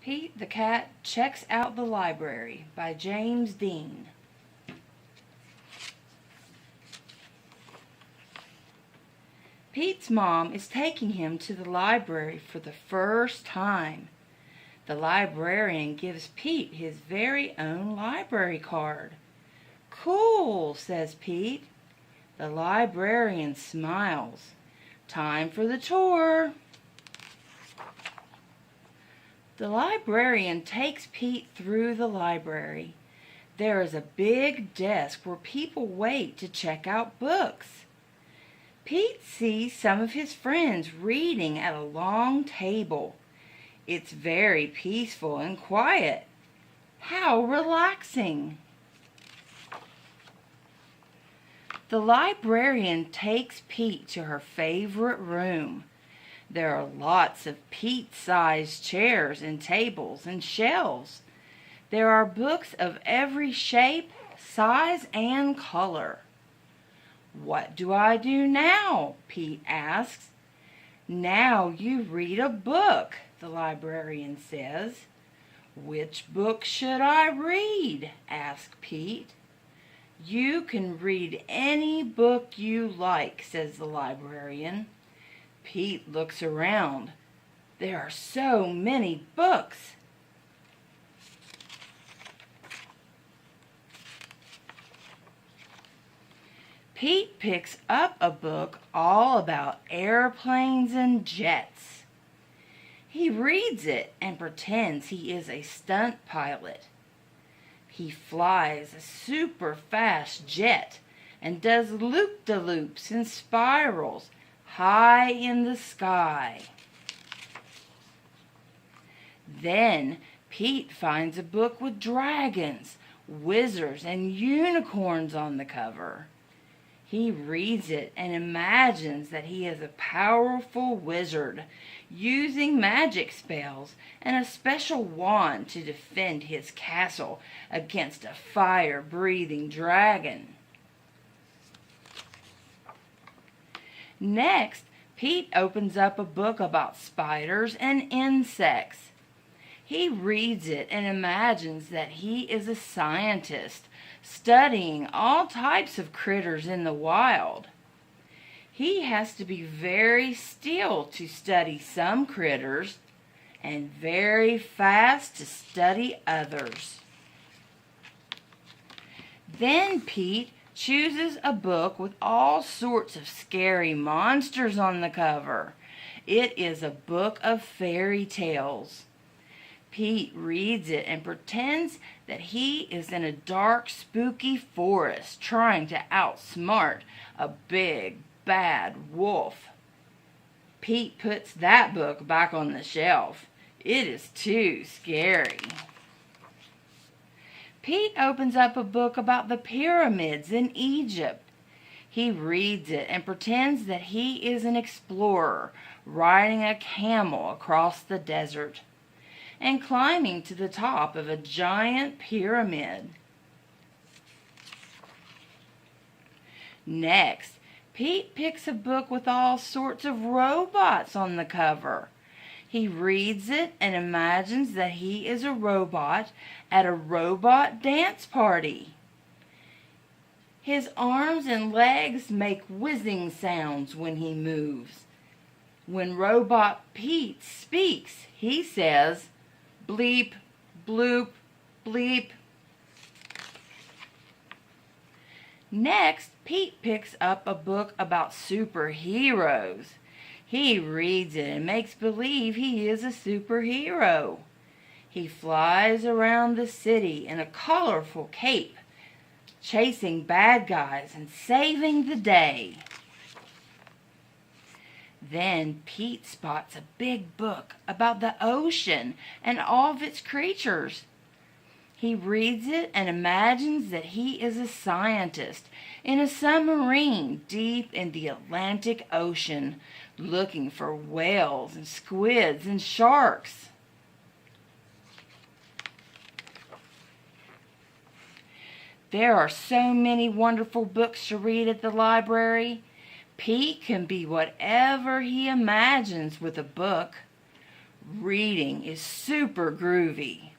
Pete the Cat Checks Out the Library by James Dean. Pete's mom is taking him to the library for the first time. The librarian gives Pete his very own library card. "Cool," says Pete. The librarian smiles. "Time for the tour." The librarian takes Pete through the library. There is a big desk where people wait to check out books. Pete sees some of his friends reading at a long table. It's very peaceful and quiet. How relaxing! The librarian takes Pete to her favorite room. There are lots of Pete-sized chairs and tables and shelves. There are books of every shape, size, and color. "What do I do now?" Pete asks. "Now you read a book," the librarian says. "Which book should I read?" asks Pete. "You can read any book you like," says the librarian. Pete looks around. There are so many books. Pete picks up a book all about airplanes and jets. He reads it and pretends he is a stunt pilot. He flies a super fast jet and does loop-de-loops and spirals high in the sky. Then Pete finds a book with dragons, wizards, and unicorns on the cover. He reads it and imagines that he is a powerful wizard using magic spells and a special wand to defend his castle against a fire-breathing dragon. Next, Pete opens up a book about spiders and insects. He reads it and imagines that he is a scientist studying all types of critters in the wild. He has to be very still to study some critters and very fast to study others. Then Pete chooses a book with all sorts of scary monsters on the cover. It is a book of fairy tales. Pete reads it and pretends that he is in a dark, spooky forest trying to outsmart a big, bad wolf. Pete puts that book back on the shelf. It is too scary. Pete opens up a book about the pyramids in Egypt. He reads it and pretends that he is an explorer riding a camel across the desert and climbing to the top of a giant pyramid. Next, Pete picks a book with all sorts of robots on the cover. He reads it and imagines that he is a robot at a robot dance party. His arms and legs make whizzing sounds when he moves. When Robot Pete speaks, he says, "Bleep, bloop, bleep." Next, Pete picks up a book about superheroes. He reads it and makes believe he is a superhero. He flies around the city in a colorful cape, chasing bad guys and saving the day. Then Pete spots a big book about the ocean and all of its creatures. He reads it and imagines that he is a scientist in a submarine deep in the Atlantic Ocean, looking for whales and squids and sharks. There are so many wonderful books to read at the library. Pete can be whatever he imagines with a book. Reading is super groovy.